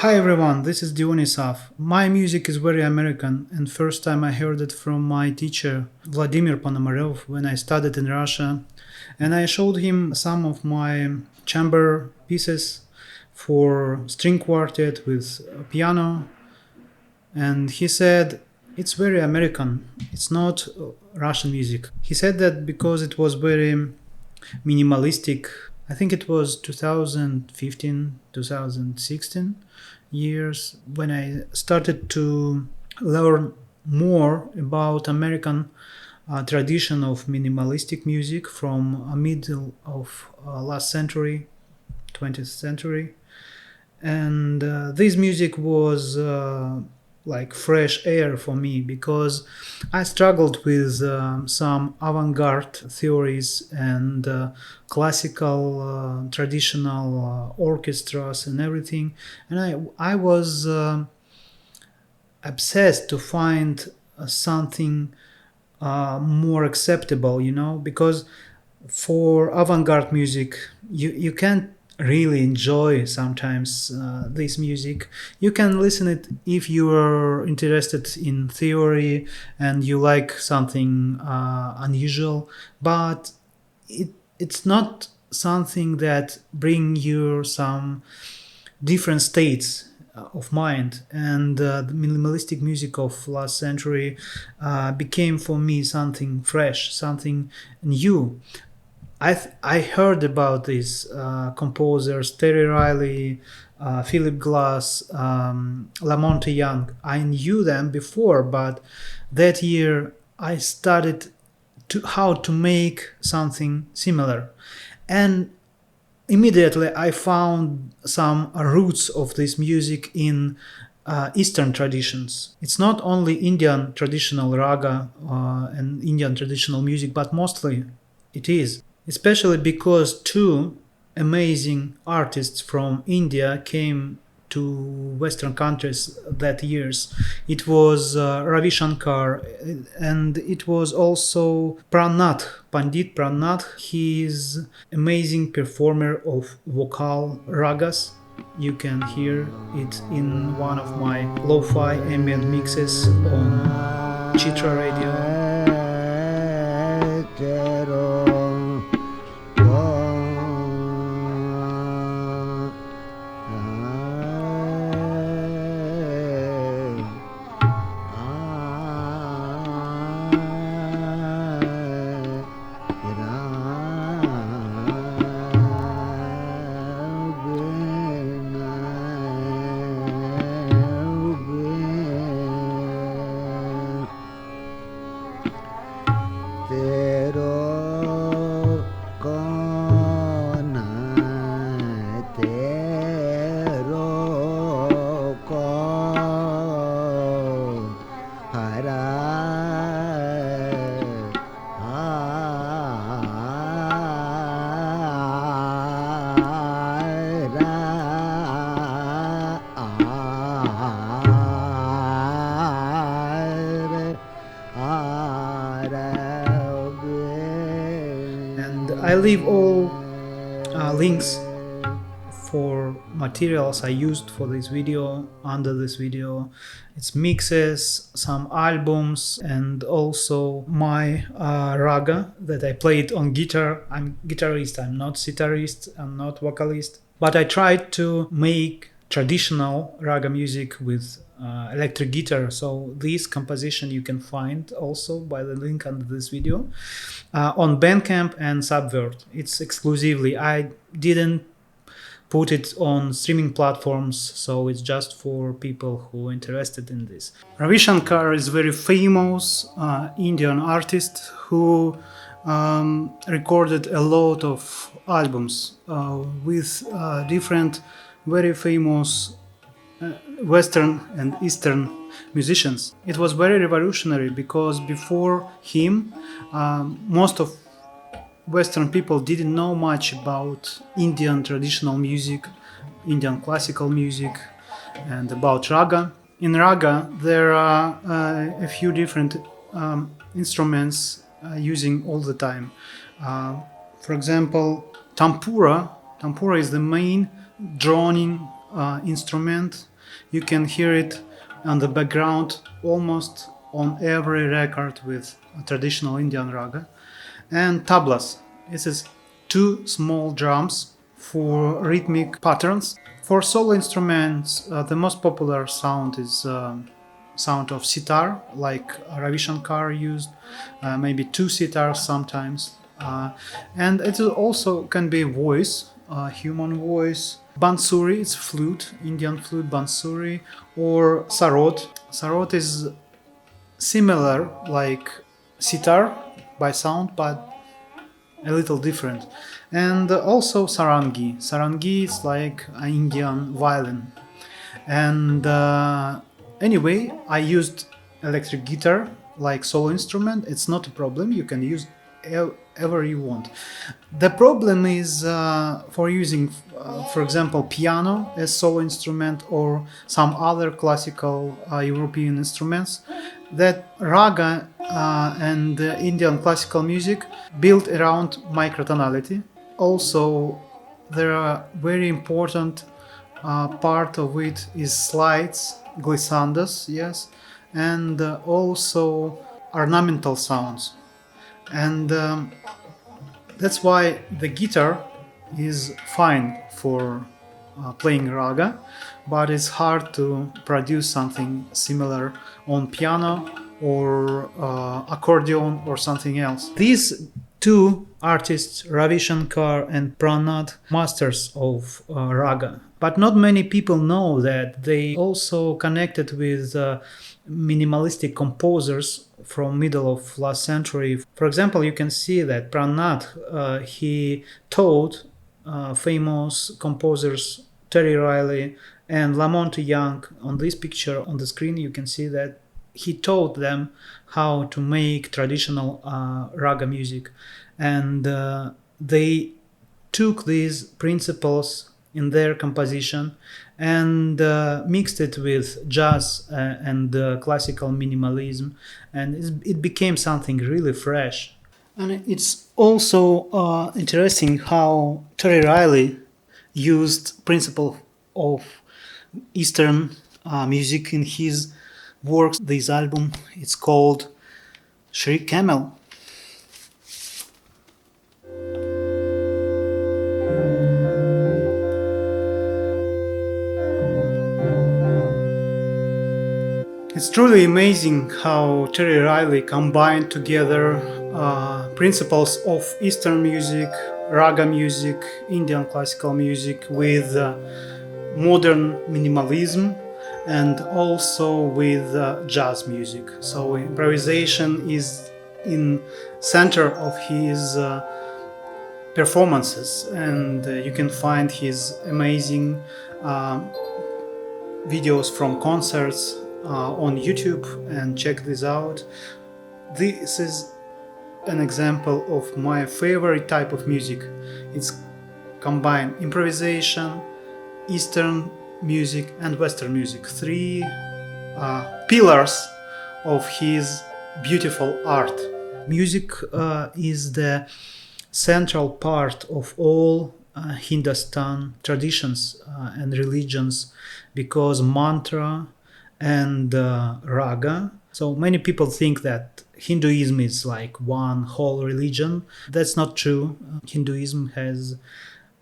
Hi everyone, this is Dionisaf. My music is very American, and first time I heard it from my teacher Vladimir Ponomarev when I studied in Russia, and I showed him some of my chamber pieces for string quartet with piano, and he said it's very American. It's not Russian music. He said that because it was very minimalistic. I think it was 2015, 2016 years when I started to learn more about American tradition of minimalistic music from a middle of last century, 20th century. And this music was like fresh air for me because I struggled with some avant-garde theories and classical traditional orchestras and everything, and I was obsessed to find something more acceptable, because for avant-garde music you can't really enjoy sometimes this music. You can listen it if you are interested in theory and you like something unusual, but it's not something that bring you some different states of mind. And the minimalistic music of last century became for me something fresh, something new. I heard about these composers, Terry Riley, Philip Glass, Lamonte Young. I knew them before, but that year I studied how to make something similar, and immediately I found some roots of this music in Eastern traditions. It's not only Indian traditional raga and Indian traditional music, but mostly it is. Especially because two amazing artists from India came to Western countries that years. It was Ravi Shankar, and it was also Pandit Prannath. He is amazing performer of vocal ragas. You can hear it in one of my lo-fi ambient mixes on Chitra Radio. I leave all links for materials I used for this video under this video. It's mixes, some albums, and also my raga that I played on guitar. I'm guitarist, I'm not sitarist, I'm not vocalist, but I tried to make traditional raga music with electric guitar. So this composition you can find also by the link under this video on Bandcamp and Subvert. It's exclusively. I didn't put it on streaming platforms, so it's just for people who are interested in this. Ravi Shankar is a very famous Indian artist who recorded a lot of albums with different very famous Western and Eastern musicians. It was very revolutionary because before him, most of Western people didn't know much about Indian traditional music, Indian classical music, and about raga. In raga, there are a few different instruments using all the time. For example, tampura. Tampura is the main droning instrument You can hear it on the background almost on every record with a traditional Indian raga. And tablas. This is two small drums for rhythmic patterns. For solo instruments, the most popular sound is sound of sitar, like Ravi Shankar used, maybe two sitars sometimes. And it also can be voice, human voice. Bansuri, it's flute, Indian flute, bansuri, or sarod. Sarod is similar like sitar by sound, but a little different. And also sarangi. Sarangi is like an Indian violin. And anyway, I used electric guitar like solo instrument. It's not a problem. You can use ever you want. The problem is for using, for example, piano as solo instrument or some other classical European instruments, that raga and Indian classical music built around microtonality. Also, there are very important part of it is slides, glissandos, yes, and also ornamental sounds. And that's why the guitar is fine for playing raga, but it's hard to produce something similar on piano or accordion or something else. These two artists, Ravi Shankar and Pranad, masters of raga. But not many people know that they also connected with minimalistic composers from middle of last century. For example, you can see that Pranad, he taught famous composers Terry Riley and Lamont Young. On this picture on the screen, you can see that he taught them how to make traditional raga music, and they took these principles in their composition and mixed it with jazz and classical minimalism, and it became something really fresh. And it's also interesting how Terry Riley used principle of Eastern music in his works. This album, it's called Shri Camel. It's truly amazing how Terry Riley combined together principles of Eastern music, raga music, Indian classical music with modern minimalism and also with jazz music. So improvisation is in center of his performances, and you can find his amazing videos from concerts on YouTube and check this out. This is an example of my favorite type of music. It's combined improvisation, Eastern music and Western music. Three pillars of his beautiful art. Music is the central part of all Hindustan traditions and religions, because mantra and raga. So many people think that Hinduism is like one whole religion. That's not true. Hinduism has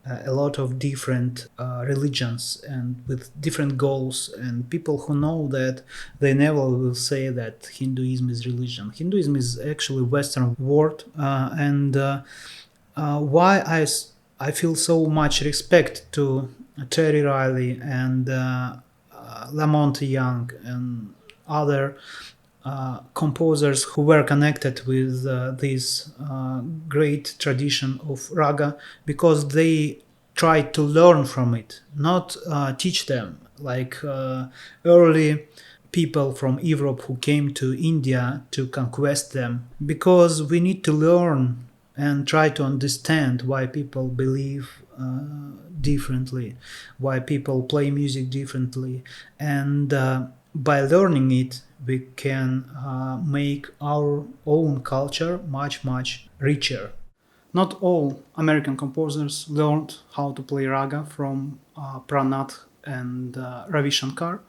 a lot of different religions and with different goals, and people who know that, they never will say that Hinduism is religion. Hinduism is actually Western word, and why I feel so much respect to Terry Riley and Lamont Young and other composers who were connected with this great tradition of raga, because they tried to learn from it, not teach them like early people from Europe who came to India to conquest them. Because we need to learn and try to understand why people believe differently, why people play music differently, and by learning it, we can make our own culture much richer. Not all American composers learned how to play raga from Pranad and Ravi Shankar.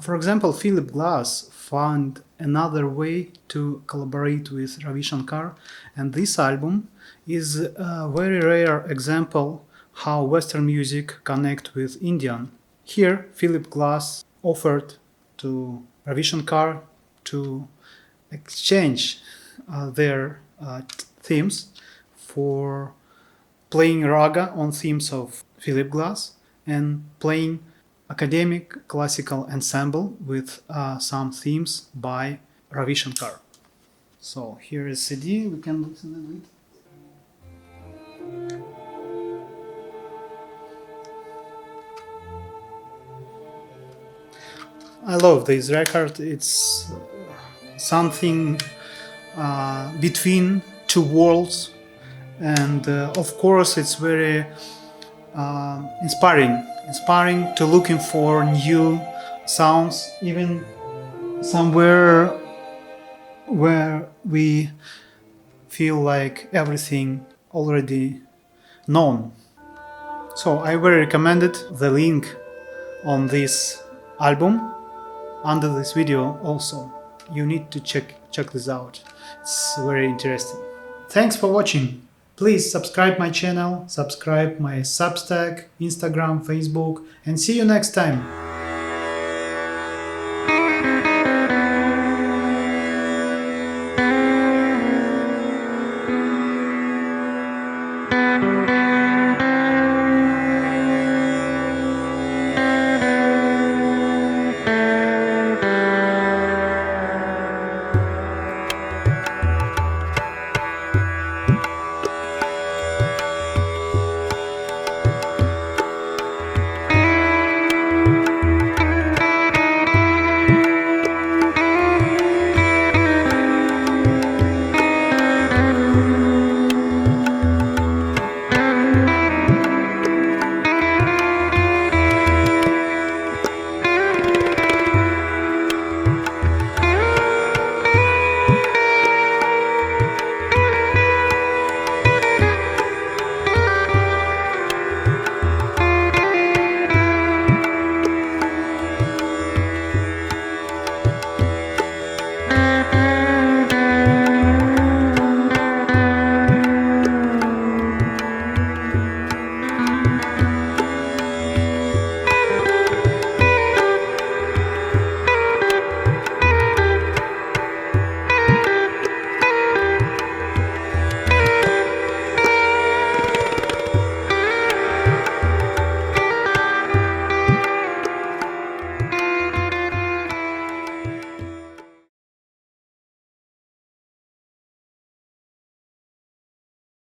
For example, Philip Glass found another way to collaborate with Ravi Shankar, and this album is a very rare example how Western music connect with Indian. Here, Philip Glass offered to Ravi Shankar to exchange their themes for playing Raga on themes of Philip Glass and playing academic classical ensemble with some themes by Ravi Shankar. So here is CD, we can listen to it. I love this record. It's something between two worlds, and of course it's very inspiring to looking for new sounds, even somewhere where we feel like everything already known. So I very recommended the link on this album under this video also. You need to check this out. It's very interesting. Thanks for watching. Please subscribe my channel, subscribe my Substack, Instagram, Facebook, and see you next time.